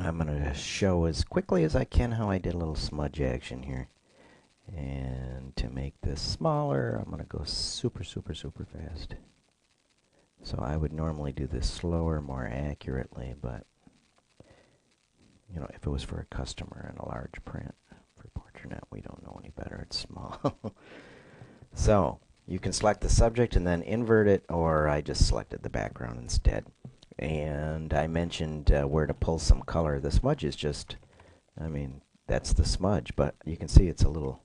I'm going to show as quickly as I can how I did a little smudge action here. And to make this smaller, I'm going to go super, super, super fast. So I would normally do this slower, more accurately, but you know, if it was for a customer in a large print, for Portranet, we don't know any better. It's small. So you can select the subject and then invert it, or I just selected the background instead. And I mentioned where to pull some color. The smudge is just, I mean, that's the smudge, but you can see it's a little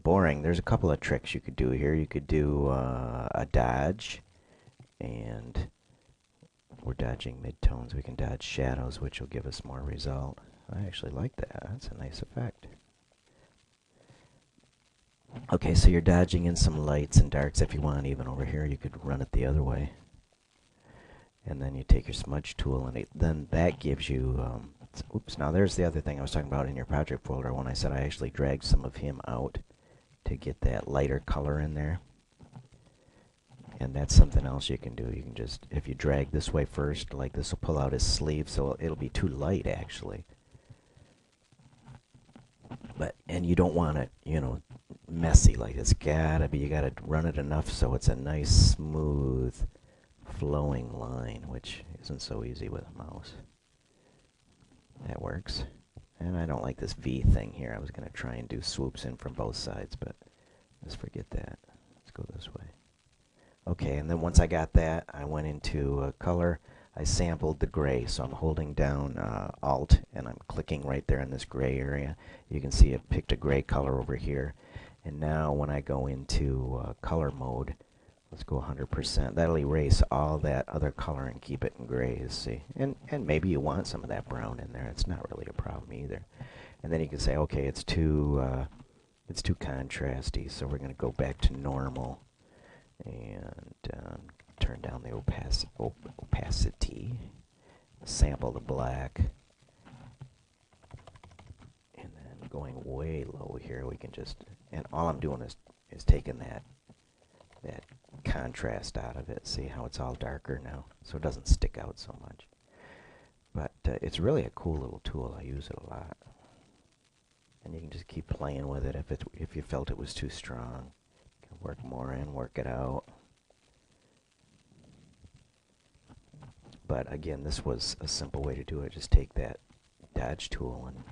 boring. There's a couple of tricks you could do here. You could do a dodge, and we're dodging midtones. We can dodge shadows, which will give us more result. I actually like that. That's a nice effect. Okay, so you're dodging in some lights and darks. If you want, even over here, you could run it the other way. And then you take your smudge tool, and then that gives you, oops, now there's the other thing I was talking about in your project folder when I said I actually dragged some of him out to get that lighter color in there. And that's something else you can do. You can just, if you drag this way first, like this will pull out his sleeve, so it'll be too light actually. But, and you don't want it, you know, messy. Like it's gotta be, you gotta run it enough so it's a nice, smooth, flowing line, which isn't so easy with a mouse. That works. And I don't like this V thing here. I was gonna try and do swoops in from both sides, but let's forget that. Let's go this way. Okay, and then once I got that, I went into color. I sampled the gray, so I'm holding down Alt, and I'm clicking right there in this gray area. You can see it picked a gray color over here. And now when I go into color mode, let's go 100%. That'll erase all that other color and keep it in gray, you see. And maybe you want some of that brown in there. It's not really a problem either. And then you can say, okay, it's too contrasty, so we're going to go back to normal and turn down the opacity, sample the black, and then going way low here, we can just, and all I'm doing is taking that contrast out of it. See how it's all darker now, so it doesn't stick out so much. But it's really a cool little tool. I use it a lot, and you can just keep playing with it if you felt it was too strong. You can work more in, work it out. But again, this was a simple way to do it. Just take that dodge tool and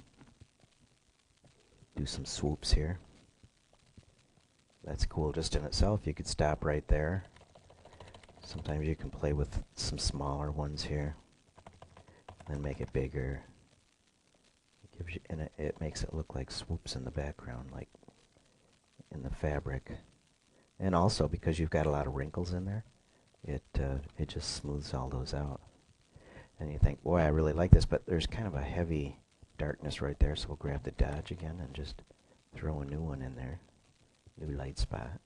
do some swoops here. That's cool just in itself. You could stop right there. Sometimes you can play with some smaller ones here and make it bigger. It gives you, and it makes it look like swoops in the background, like in the fabric. And also, because you've got a lot of wrinkles in there, it just smooths all those out. And you think, boy, I really like this, but there's kind of a heavy darkness right there, so we'll grab the dodge again and just throw a new one in there. New light spot.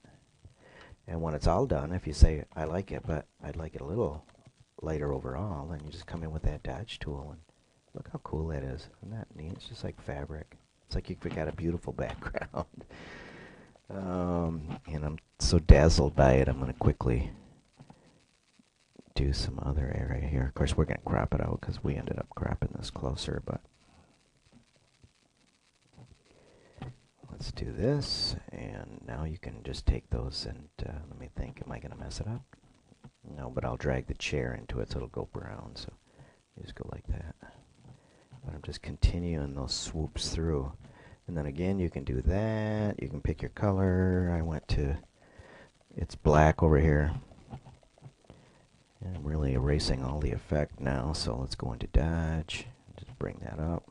And when it's all done, if you say, I like it, but I'd like it a little lighter overall, then you just come in with that dodge tool and look how cool that is. Isn't that neat? It's just like fabric. It's like you've got a beautiful background. And I'm so dazzled by it, I'm going to quickly do some other area here. Of course, we're going to crop it out because we ended up cropping this closer, but let's do this. And now you can just take those and let me think, am I going to mess it up? No, but I'll drag the chair into it so it'll go brown, so you just go like that. But I'm just continuing those swoops through. And then again, you can do that. You can pick your color. I went to, it's black over here. And I'm really erasing all the effect now, so let's go into dodge. Just bring that up.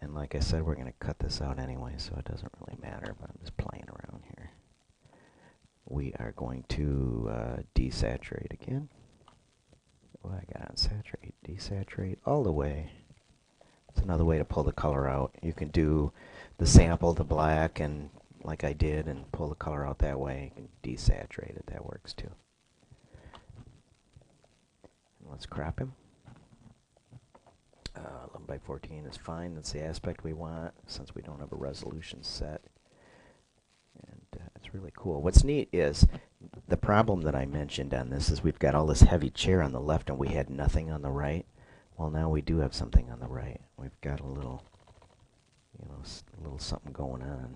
And like I said, we're going to cut this out anyway, so it doesn't really matter, but I'm just playing around here. We are going to desaturate again. Oh, I got on saturate, desaturate, all the way. It's another way to pull the color out. You can do the sample, the black, and like I did, and pull the color out that way. You can desaturate it. That works too. And let's crop him. 11 by 14 is fine. That's the aspect we want since we don't have a resolution set. And it's really cool. What's neat is The problem that I mentioned on this is we've got all this heavy chair on the left and we had nothing on the right. Well, now we do have something on the right. We've got a little, a little something going on.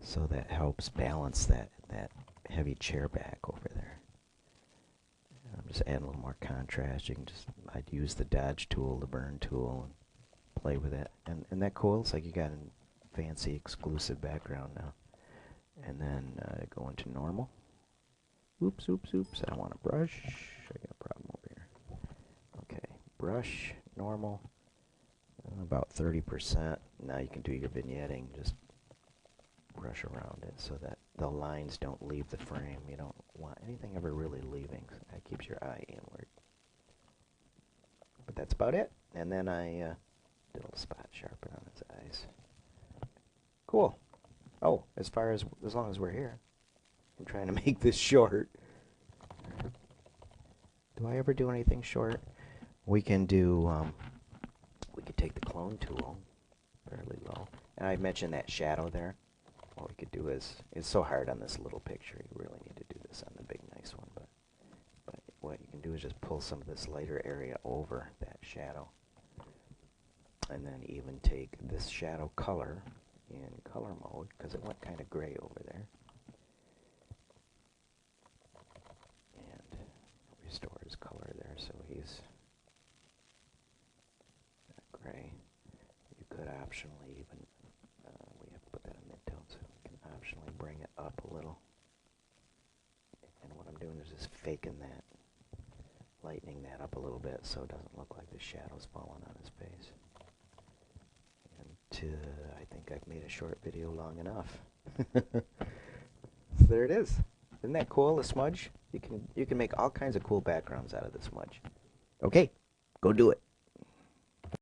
So that helps balance that heavy chair back over there. I'm just adding a little more contrast. I'd use the dodge tool, the burn tool, and play with it. And isn't that cool? It's like you got a fancy exclusive background now. And then go into normal. Oops, oops, oops. I don't want a brush. I got a problem over here. Okay, brush, normal, about 30%. Now you can do your vignetting. Just brush around it so that the lines don't leave the frame. You don't want anything ever really leaving. That keeps your eye inward. But that's about it. And then I did a little spot sharpen on his eyes. Cool. Oh, as long as we're here. I'm trying to make this short. Do I ever do anything short? We can do, we could take the clone tool, fairly low. And I mentioned that shadow there. What we could do is, it's so hard on this little picture, you really need to do this on the big nice one, but what you can do is just pull some of this lighter area over that shadow. And then even take this shadow color in color mode, because it went kind of gray over there. And restore his color there so he's gray. You could optionally even, we have to put that in mid-tone, so we can optionally bring it up a little. And what I'm doing is just faking that, lightening that up a little bit so it doesn't look like the shadow's falling on his face. I think I've made a short video long enough. So there it is. Isn't that cool, the smudge? You can make all kinds of cool backgrounds out of the smudge. Okay, go do it.